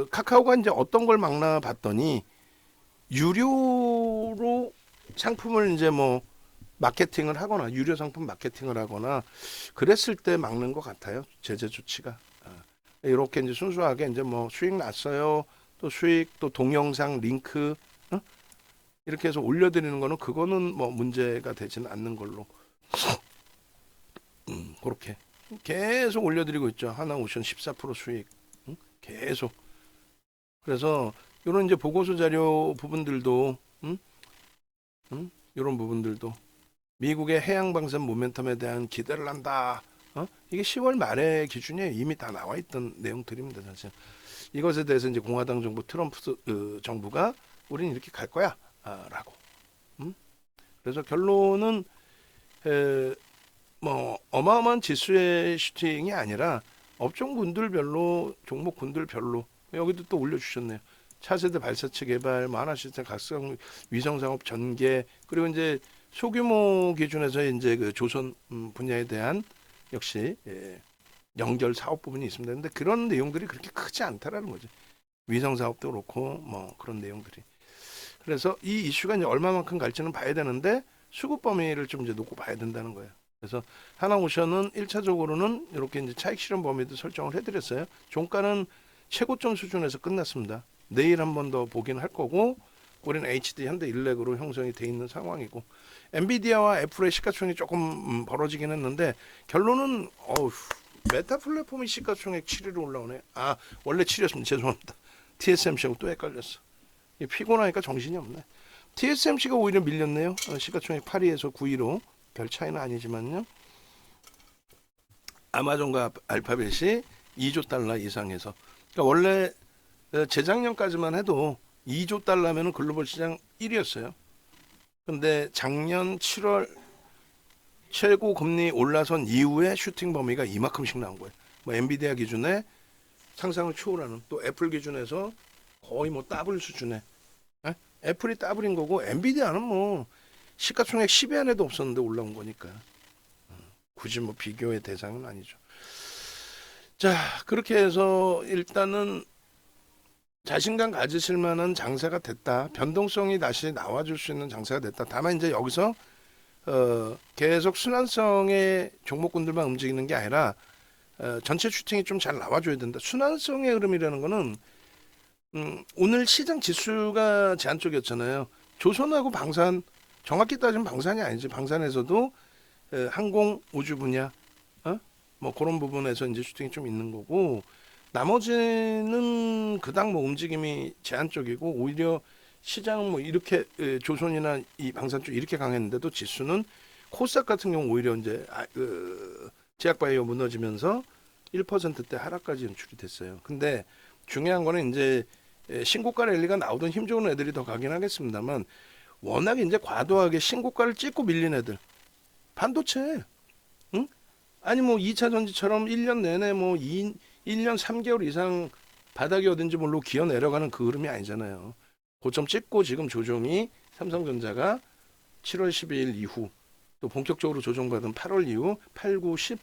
카카오가 이제 어떤 걸 막나 봤더니 유료로 상품을 이제 뭐 마케팅을 하거나 유료 상품 마케팅을 하거나 그랬을 때 막는 것 같아요. 제재 조치가 이렇게 이제 순수하게 이제 뭐 수익 났어요. 또 수익 또 동영상 링크 이렇게 해서 올려드리는 거는 그거는 뭐 문제가 되지는 않는 걸로 그렇게 계속 올려드리고 있죠. 하나오션 14% 수익 계속. 그래서 이런 이제 보고서 자료 부분들도 이런 부분들도 미국의 해양 방산 모멘텀에 대한 기대를 한다. 이게 10월 말의 기준에 이미 다 나와 있던 내용들입니다. 사실 이것에 대해서 이제 공화당 정부 트럼프 정부가 우리는 이렇게 갈 거야. 라고. 그래서 결론은 뭐 어마어마한 지수의 슈팅이 아니라 업종군들별로 종목군들별로 여기도 또 올려주셨네요. 차세대 발사체 개발, 만화 시스템 각성 위성 산업 전개 그리고 이제 소규모 기준에서 이제 그 조선 분야에 대한 역시 연결 사업 부분이 있습니다. 근데 그런 내용들이 그렇게 크지 않다라는 거죠. 위성 사업도 그렇고 뭐 그런 내용들이. 그래서 이 이슈가 이제 얼마만큼 갈지는 봐야 되는데 수급 범위를 좀 이제 놓고 봐야 된다는 거예요. 그래서 하나오션은 1차적으로는 이렇게 이제 차익 실현 범위도 설정을 해드렸어요. 종가는 최고점 수준에서 끝났습니다. 내일 한 번 더 보긴 할 거고 우리는 HD 현대 일렉으로 형성이 돼 있는 상황이고 엔비디아와 애플의 시가총액이 조금 벌어지긴 했는데 결론은 메타 플랫폼이 시가총액 7위로 올라오네. 아 원래 7위였습니다. 죄송합니다. TSMC하고 또 헷갈렸어. 피곤하니까 정신이 없네. TSMC가 오히려 밀렸네요. 시가총액 8위에서 9위로 별 차이는 아니지만요. 아마존과 알파벳이 2조 달러 이상에서 그러니까 원래 재작년까지만 해도 2조 달러면은 글로벌 시장 1위였어요. 근데 작년 7월 최고 금리 올라선 이후에 슈팅 범위가 이만큼씩 나온 거예요. 뭐 엔비디아 기준에 상상을 초월하는 또 애플 기준에서 거의 뭐 더블 수준에 애플이 더블인 거고 엔비디아는 뭐 시가총액 10위 안에도 없었는데 올라온 거니까 굳이 뭐 비교의 대상은 아니죠. 자 그렇게 해서 일단은 자신감 가지실 만한 장세가 됐다. 변동성이 다시 나와줄 수 있는 장세가 됐다. 다만 이제 여기서 계속 순환성의 종목군들만 움직이는 게 아니라 전체 슈팅이 좀 잘 나와줘야 된다. 순환성의 흐름이라는 거는 오늘 시장 지수가 제한 쪽이었잖아요. 조선하고 방산 정확히 따지면 방산이 아니지. 방산에서도 항공 우주 분야 뭐 그런 부분에서 이제 슈팅이 좀 있는 거고 나머지는 그닥 뭐 움직임이 제한적이고 오히려 시장 뭐 이렇게 조선이나 이 방산 쪽 이렇게 강했는데도 지수는 코스닥 같은 경우 오히려 이제 제약바이오 무너지면서 1%대 하락까지 연출이 됐어요. 근데 중요한 거는 이제 신고가 랠리가 나오던 힘 좋은 애들이 더 가긴 하겠습니다만 워낙에 이제 과도하게 신고가를 찍고 밀린 애들 반도체 응? 아니 뭐 2차 전지처럼 1년 내내 뭐 1년 3개월 이상 바닥이 어딘지 모르고 기어 내려가는 그 흐름이 아니잖아요. 고점 찍고 지금 조정이 삼성전자가 7월 12일 이후 또 본격적으로 조정받은 8월 이후 8, 9, 10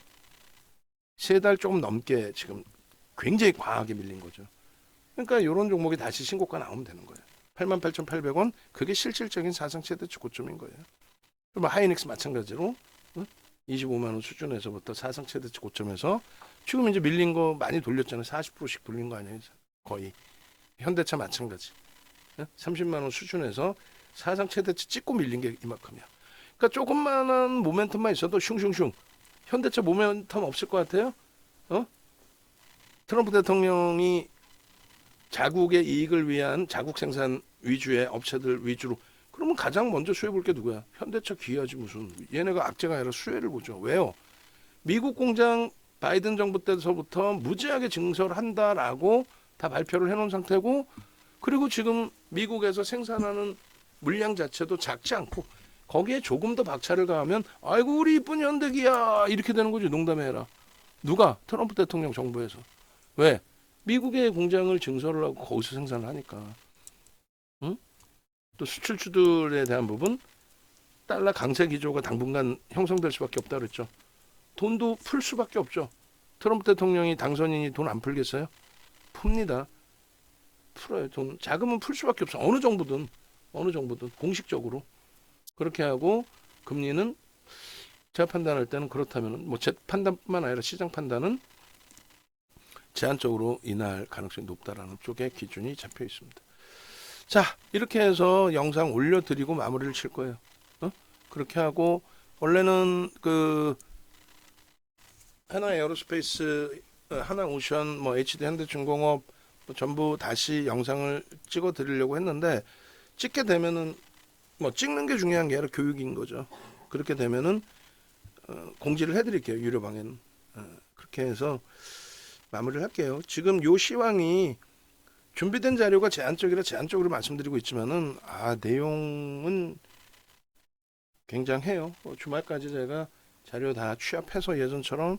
세 달 조금 넘게 지금 굉장히 과하게 밀린 거죠. 그러니까 이런 종목이 다시 신고가 나오면 되는 거예요. 88,800원 그게 실질적인 사상 최대치 고점인 거예요. 뭐 하이닉스 마찬가지로 25만 원 수준에서부터 사상 최대치 고점에서 지금 이제 밀린 거 많이 돌렸잖아요. 40%씩 돌린 거 아니에요. 거의. 현대차 마찬가지. 30만 원 수준에서 사상 최대치 찍고 밀린 게 이만큼이야. 그러니까 조금만한 모멘텀만 있어도 슝슝슝. 현대차 모멘텀 없을 것 같아요. 트럼프 대통령이 자국의 이익을 위한 자국 생산 위주의 업체들 위주로 그러면 가장 먼저 수혜 볼 게 누구야? 현대차 기아지 무슨. 얘네가 악재가 아니라 수혜를 보죠. 왜요? 미국 공장 바이든 정부 때서부터 무지하게 증설한다라고 다 발표를 해놓은 상태고 그리고 지금 미국에서 생산하는 물량 자체도 작지 않고 거기에 조금 더 박차를 가하면 아이고 우리 이쁜 현대기아 이렇게 되는 거지. 농담해 해라. 누가? 트럼프 대통령 정부에서. 왜? 미국의 공장을 증설을 하고 거기서 생산을 하니까. 응? 또 수출주들에 대한 부분 달러 강세 기조가 당분간 형성될 수밖에 없다 그랬죠. 돈도 풀 수밖에 없죠. 트럼프 대통령이 당선인이 돈 안 풀겠어요? 풉니다. 풀어요. 돈 자금은 풀 수밖에 없어. 어느 정부든 공식적으로 그렇게 하고 금리는 제가 판단할 때는 그렇다면은 뭐 제 판단뿐만 아니라 시장 판단은 제한적으로 인하할 가능성이 높다라는 쪽에 기준이 잡혀 있습니다. 자 이렇게 해서 영상 올려드리고 마무리를 칠 거예요. 그렇게 하고 원래는 그 하나 에어로스페이스, 하나 오션, 뭐 HD 현대중공업 뭐 전부 다시 영상을 찍어 드리려고 했는데 찍게 되면은 뭐 찍는 게 중요한 게 아니라 교육인 거죠. 그렇게 되면은 공지를 해드릴게요. 유료방에는 그렇게 해서 마무리를 할게요. 지금 요 시황이 준비된 자료가 제한적이라 제한적으로 말씀드리고 있지만은 내용은 굉장해요. 주말까지 제가 자료 다 취합해서 예전처럼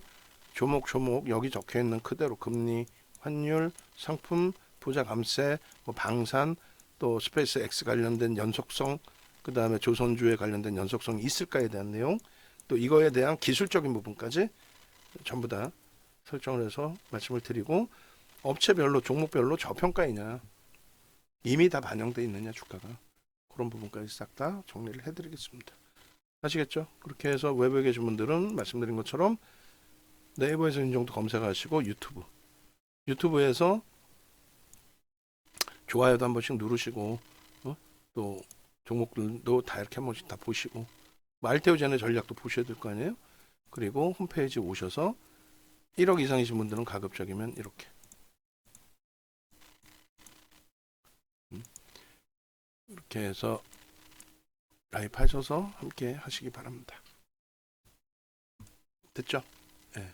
조목조목 여기 적혀 있는 그대로 금리, 환율, 상품, 부자 감세, 뭐 방산, 또 스페이스 X 관련된 연속성, 그 다음에 조선주에 관련된 연속성이 있을까에 대한 내용, 또 이거에 대한 기술적인 부분까지 전부 다 설정을 해서 말씀을 드리고 업체별로 종목별로 저평가이냐 이미 다 반영되어 있느냐 주가가 그런 부분까지 싹 다 정리를 해드리겠습니다. 아시겠죠? 그렇게 해서 외부에 계신 분들은 말씀드린 것처럼 네이버에서 이 정도 검색하시고 유튜브에서 좋아요도 한 번씩 누르시고 또 종목들도 다 이렇게 한 번씩 다 보시고 뭐 알테오젠의 전략도 보셔야 될 거 아니에요. 그리고 홈페이지 오셔서 1억 이상이신 분들은 가급적이면 이렇게 이렇게 해서 라이브 하셔서 함께 하시기 바랍니다. 됐죠? 예.